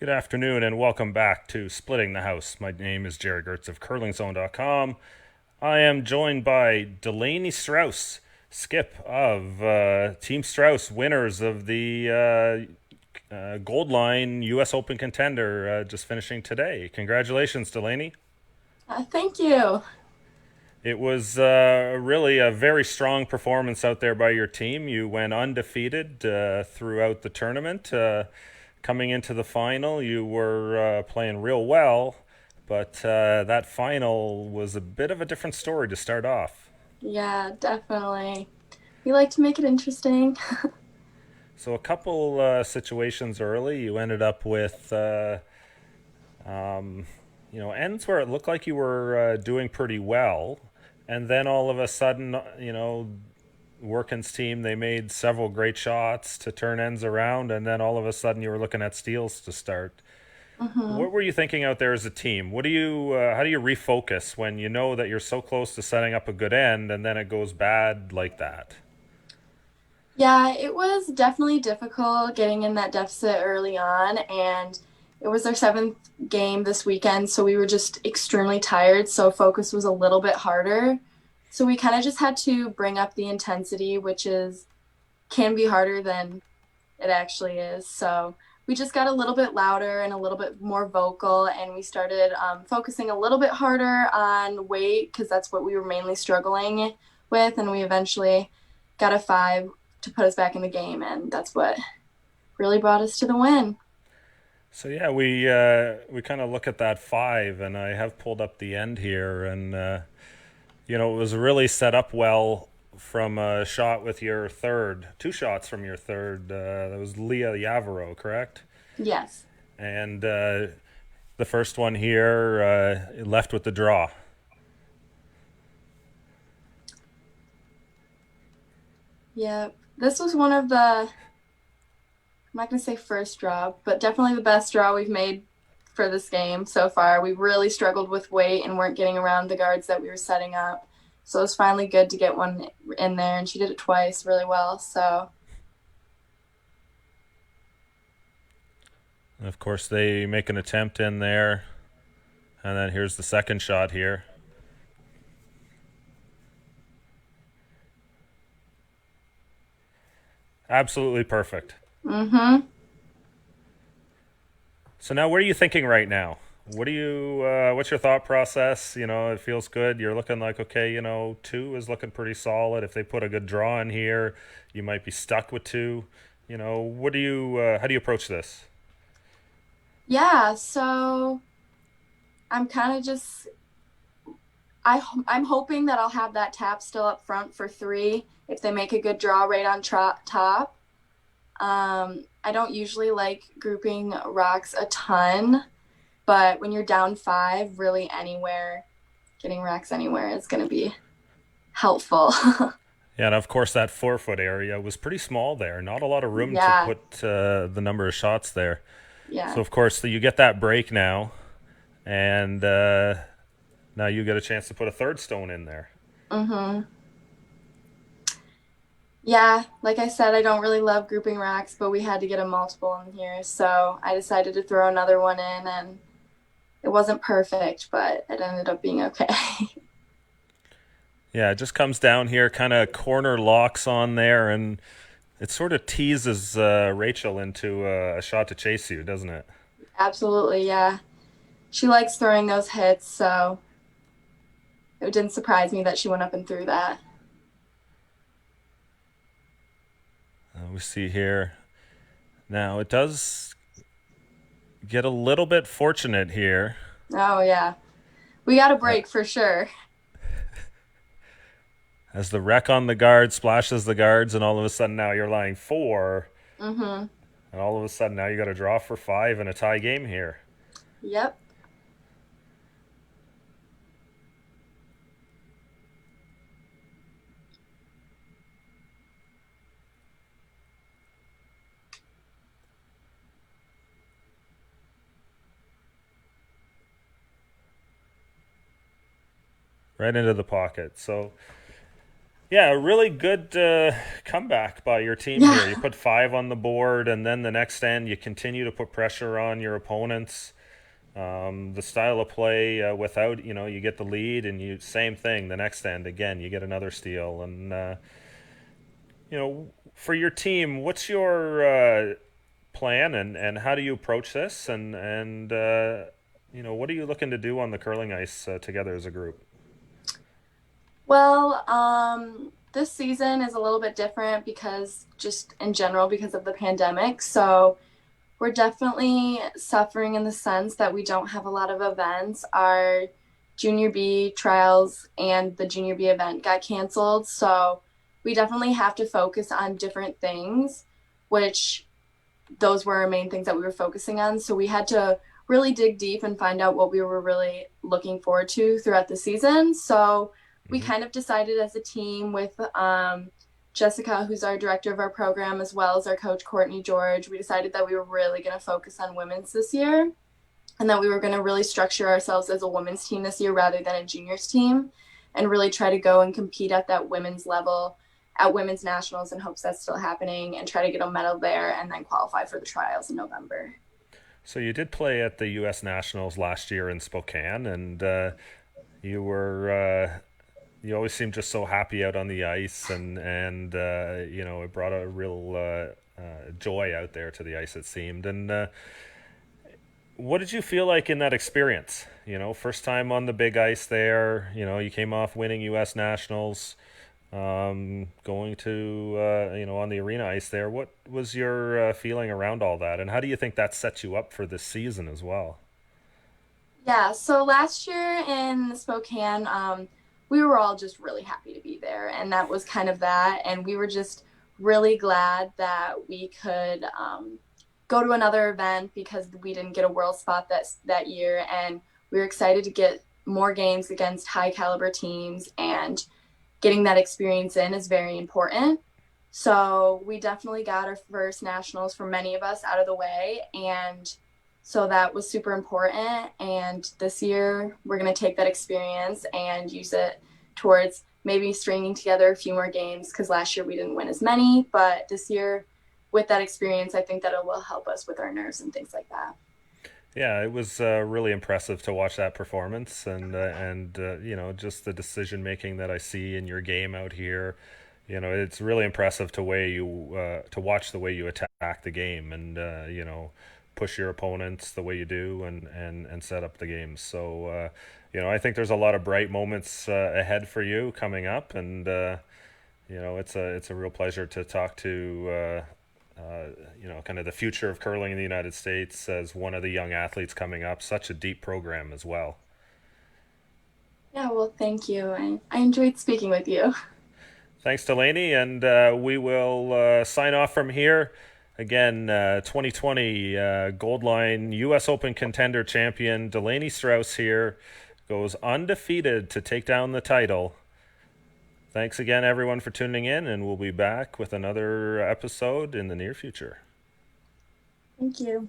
Good afternoon and welcome back to Splitting the House. My name is Jerry Gertz of CurlingZone.com. I am joined by Delaney Strouse, skip of Team Strauss, winners of the Goldline U.S. Open Contender, just finishing today. Congratulations, Delaney. Thank you. It was really a very strong performance out there by your team. You went undefeated throughout the tournament. Coming into the final, you were playing real well, but that final was a bit of a different story to start off. Yeah, definitely. We like to make it interesting. So, a couple situations early, you ended up with ends where it looked like you were doing pretty well, and then all of a sudden, Workin's team, they made several great shots to turn ends around, and then all of a sudden you were looking at steals to start. hmm What were you thinking out there as a team? What do you how do you refocus when you know that you're so close to setting up a good end and then it goes bad like that? Yeah, it was definitely difficult getting in that deficit early on, and it was our seventh game this weekend, so we were just extremely tired, so focus was a little bit harder. So we kind of just had to bring up the intensity, which is can be harder than it actually is. So we just got a little bit louder and a little bit more vocal, and we started focusing a little bit harder on weight because that's what we were mainly struggling with. And we eventually got a five to put us back in the game, and that's what really brought us to the win. So yeah, we kind of look at that five, and I have pulled up the end here, and it was really set up well from a shot with your third, two shots from your third. That was Leah Yavaro, correct? Yes. And the first one here left with the draw. Yep. This was one of the, I'm not going to say first draw, but definitely the best draw we've made for this game so far. We really struggled with weight and weren't getting around the guards that we were setting up. So it was finally good to get one in there, and she did it twice really well. So, And of course, they make an attempt in there, and then here's the second shot here. Absolutely perfect. mm-hmm. So now, what are you thinking right now? What do you? What's your thought process? It feels good. You're looking like okay. Two is looking pretty solid. If they put a good draw in here, you might be stuck with two. What do you? How do you approach this? Yeah. So I'm kind of just, I'm hoping that I'll have that tap still up front for three if they make a good draw right on top. I don't usually like grouping rocks a ton, but when you're down five, really anywhere, getting racks anywhere is going to be helpful. Yeah, and of course that 4 foot area was pretty small there. Not a lot of room to Yeah, put the number of shots there. So yeah. of course you get that break now, and now you get a chance to put a third stone in there. hmm Yeah, like I said, I don't really love grouping racks, but we had to get a multiple in here, so I decided to throw another one in, and it wasn't perfect, but it ended up being okay. Yeah, it just comes down here, kind of corner locks on there, and it sort of teases Rachel into a shot to chase you, doesn't it? Absolutely, yeah. She likes throwing those hits, so it didn't surprise me that she went up and threw that. We see here. Now it does get a little bit fortunate here Oh, yeah. We got a uh, break for sure. as the wreck on the guard splashes the guards, and all of a sudden now you're lying four, Mm-hmm. and all of a sudden now you got to draw for five in a tie game here. Yep. Right into the pocket. So Yeah, a really good comeback by your team here. You Yeah. put five on the board, and then the next end, you continue to put pressure on your opponents. The style of play without, you get the lead, and you same thing. The next end, again, you get another steal, and for your team, what's your plan, and how do you approach this, and what are you looking to do on the curling ice together as a group? Well, this season is a little bit different because just in general because of the pandemic. So we're definitely suffering in the sense that we don't have a lot of events. Our junior B trials and the junior B event got canceled. So we definitely have to focus on different things, which those were our main things that we were focusing on. So we had to really dig deep and find out what we were really looking forward to throughout the season. So we Mm-hmm. kind of decided as a team with Jessica, who's our director of our program, as well as our coach, Courtney George, we decided that we were really going to focus on women's this year and that we were going to really structure ourselves as a women's team this year rather than a juniors team and really try to go and compete at that women's level at women's nationals in hopes that's still happening and try to get a medal there and then qualify for the trials in November. So you did play at the U.S. Nationals last year in Spokane, and you were you always seemed just so happy out on the ice, and it brought a real joy out there to the ice. It seemed. And what did you feel like in that experience? First time on the big ice there. You came off winning U.S. Nationals, going to on the arena ice there. What was your feeling around all that, and how do you think that sets you up for this season as well? Yeah, so last year in Spokane, we were all just really happy to be there, and that was kind of that. And we were just really glad that we could go to another event because we didn't get a world spot that year, and we were excited to get more games against high caliber teams, and getting that experience in is very important. So we definitely got our first nationals for many of us out of the way, and so that was super important. And this year, we're going to take that experience and use it towards maybe stringing together a few more games because last year we didn't win as many. But this year, with that experience, I think that it will help us with our nerves and things like that. Yeah, it was really impressive to watch that performance, and just the decision making that I see in your game out here. It's really impressive to watch the way you attack the game, and push your opponents the way you do, and set up the game. So I think there's a lot of bright moments ahead for you coming up, and it's a real pleasure to talk to. Kind of the future of curling in the United States as one of the young athletes coming up. Such a deep program as well. Yeah, well, thank you. I enjoyed speaking with you. Thanks, Delaney, and we will sign off from here. Again, 2020 Goldline U.S. Open Contender champion Delaney Strouse here goes undefeated to take down the title. Thanks again, everyone, for tuning in, and we'll be back with another episode in the near future. Thank you.